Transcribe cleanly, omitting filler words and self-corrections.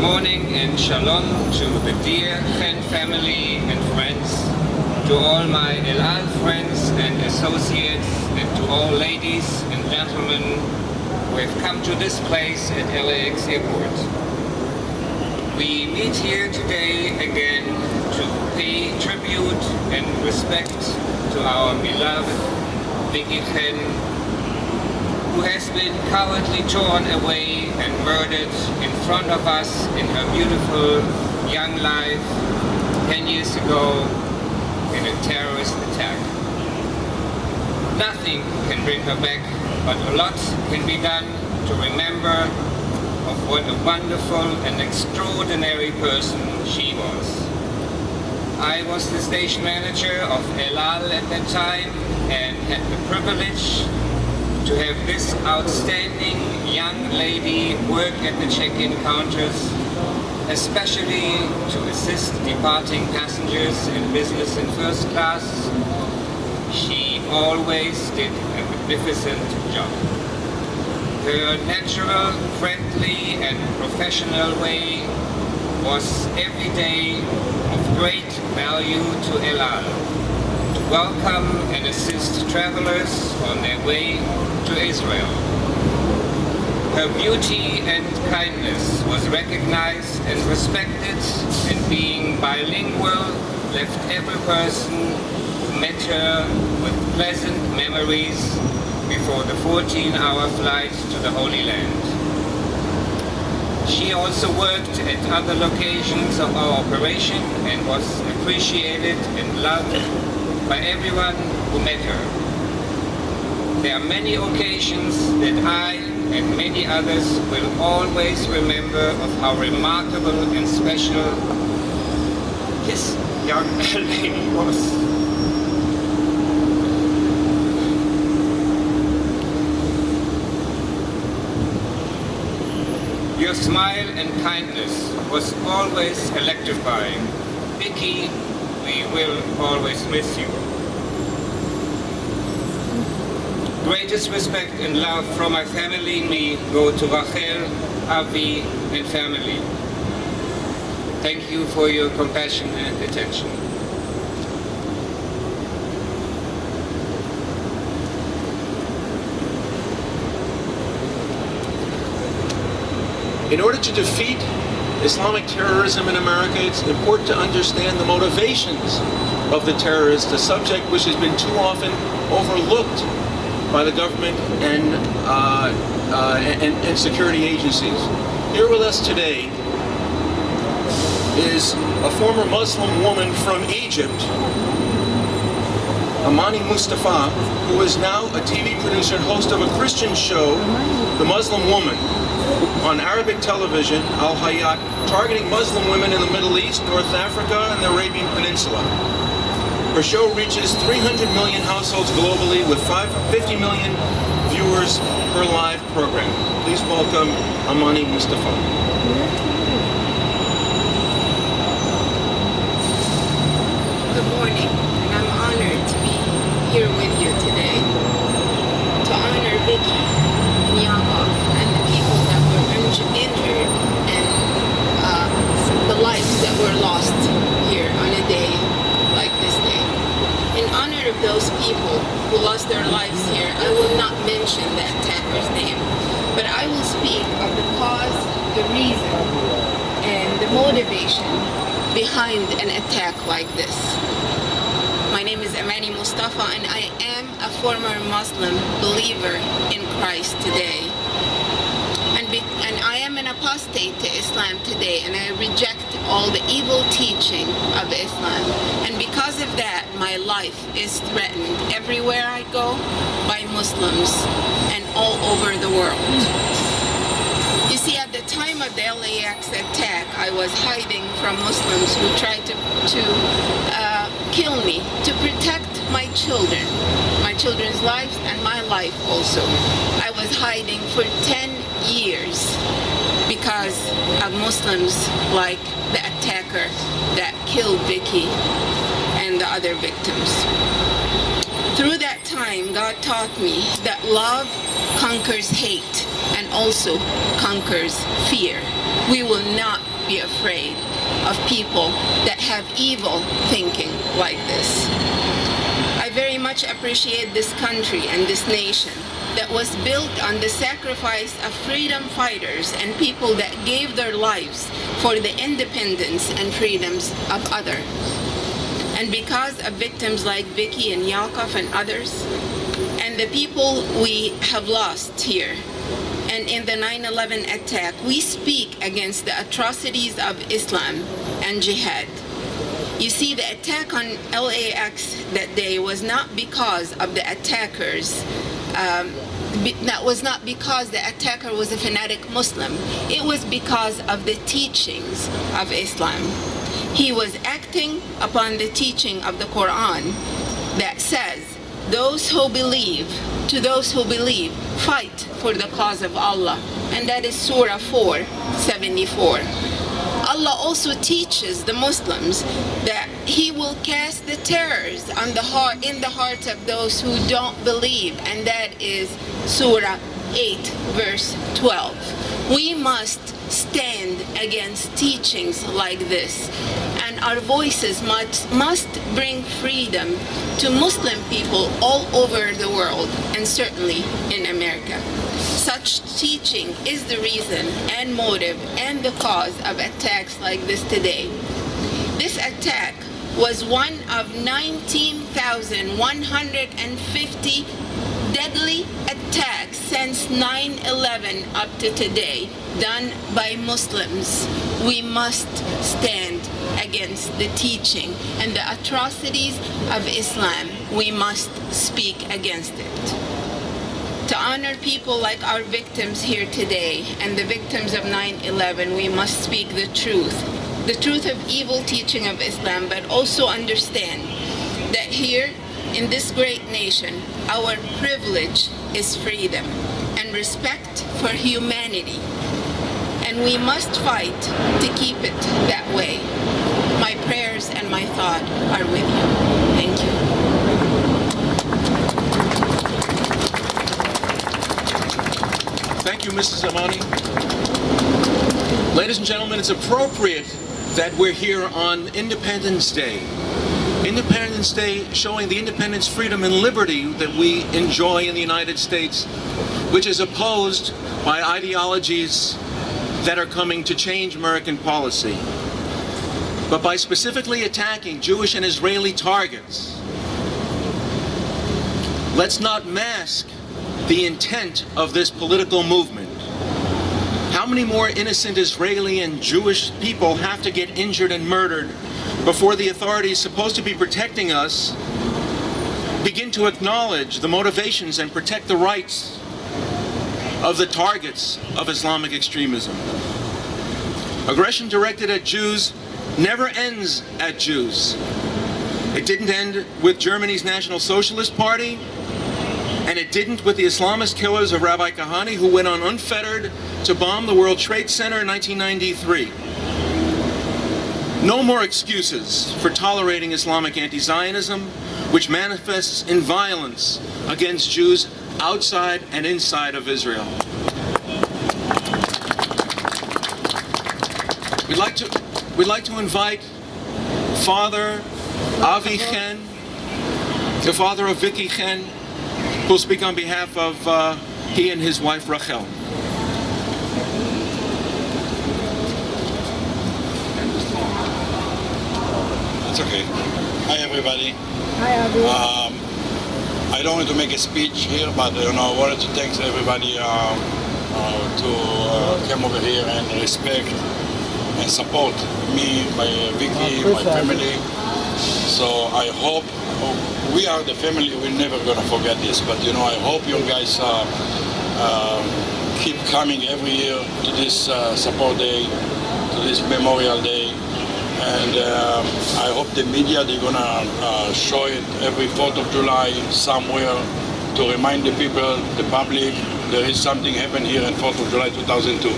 Morning and shalom to the dear Chen family and friends, to all my El Al friends and associates, and to all ladies and gentlemen who have come to this place at LAX Airport. We meet here today again to pay tribute and respect to our beloved Vicky Chen, who has been cowardly torn away and murdered in front of us in her beautiful young life 10 years ago in a terrorist attack. Nothing can bring her back, but a lot can be done to remember of what a wonderful and extraordinary person she was. I was the station manager of El Al at that time and had the privilege to have this outstanding young lady work at the check-in counters, especially to assist departing passengers in business and first class. She always did a magnificent job. Her natural, friendly and professional way was every day of great value to El Al, to welcome and assist travelers on their way to Israel. Her beauty and kindness was recognized and respected, and being bilingual left every person who met her with pleasant memories before the 14-hour flight to the Holy Land. She also worked at other locations of our operation and was appreciated and loved by everyone who met her. There are many occasions that I and many others will always remember of how remarkable and special this young lady was. Your smile and kindness was always electrifying. Vicky, we will always miss you. Greatest respect and love from my family and me go to Hackel, Avi, and family. Thank you for your compassion and attention. In order to defeat Islamic terrorism in America, it's important to understand the motivations of the terrorists, a subject which has been too often overlooked by the government and security agencies. Here with us today is a former Muslim woman from Egypt, Amani Mustafa, who is now a TV producer and host of a Christian show, The Muslim Woman, on Arabic television, Al Hayat, targeting Muslim women in the Middle East, North Africa, and the Arabian Peninsula. Her show reaches 300 million households globally with 50 million viewers per live program. Please welcome Amani Mustafa. Good morning, and I'm honored to be here with you today to honor Vicky and Yaakov and the people that were injured and the lives that were lost here on a day like this day. In honor of those people who lost their lives here, I will not mention the attacker's name, but I will speak of the cause, the reason, and the motivation behind an attack like this. My name is Amani Mustafa, and I am a former Muslim believer in Christ today. And I am an apostate to Islam today, and I reject all the evil teaching of Islam. And because of that, my life is threatened everywhere I go by Muslims and all over the world. You see, at the time of the LAX attack, I was hiding from Muslims who tried to kill me, to protect my children's lives and my life also. I was hiding for 10 years because of Muslims like the attacker that killed Vicky and the other victims. Through that time, God taught me that love conquers hate and also conquers fear. We will not be afraid of people that have evil thinking like this. I very much appreciate this country and this nation that was built on the sacrifice of freedom fighters and people that gave their lives for the independence and freedoms of others. And because of victims like Vicky and Yakov and others, and the people we have lost here, and in the 9/11 attack, we speak against the atrocities of Islam and jihad. You see, the attack on LAX that day was not because of the attackers. That was not because the attacker was a fanatic Muslim. It was because of the teachings of Islam. He was acting upon the teaching of the Quran that says, those who believe, fight for the cause of Allah. And that is Surah 4:74. Allah also teaches the Muslims that He will cast the terrors on in the hearts of those who don't believe, and that is Surah 8:12. We must stand against teachings like this, and our voices must bring freedom to Muslim people all over the world, and certainly in America. Such teaching is the reason and motive and the cause of attacks like this today. This attack was one of 19,150 deadly attacks since 9/11 up to today, done by Muslims. We must stand against the teaching and the atrocities of Islam. We must speak against it. To honor people like our victims here today and the victims of 9/11, we must speak the truth of evil teaching of Islam, but also understand that here in this great nation, our privilege is freedom and respect for humanity. And we must fight to keep it that way. My prayers and my thought are with you. Thank you. Thank you, Mrs. Amani. Ladies and gentlemen, it's appropriate that we're here on Independence Day. Independence Day showing the independence, freedom, and liberty that we enjoy in the United States, which is opposed by ideologies that are coming to change American policy. But by specifically attacking Jewish and Israeli targets, let's not mask the intent of this political movement. How many more innocent Israeli and Jewish people have to get injured and murdered before the authorities supposed to be protecting us begin to acknowledge the motivations and protect the rights of the targets of Islamic extremism? Aggression directed at Jews never ends at Jews. It didn't end with Germany's National Socialist Party, and it didn't with the Islamist killers of Rabbi Kahane, who went on unfettered to bomb the World Trade Center in 1993. No more excuses for tolerating Islamic anti-Zionism, which manifests in violence against Jews outside and inside of Israel. We'd like to invite Father Avi Chen, the father of Vicky Chen, who will speak on behalf of he and his wife Rachel. It's okay. Hi everybody. Hi Avi. I don't want to make a speech here, but I wanted to thank everybody to come over here and respect and support me, my Vicky, my family. So I hope we are the family. We're never gonna forget this. But I hope you guys keep coming every year to this support day, to this Memorial Day. And I hope the media, they're gonna show it every 4th of July somewhere to remind the people, the public, there is something happened here on 4th of July 2002.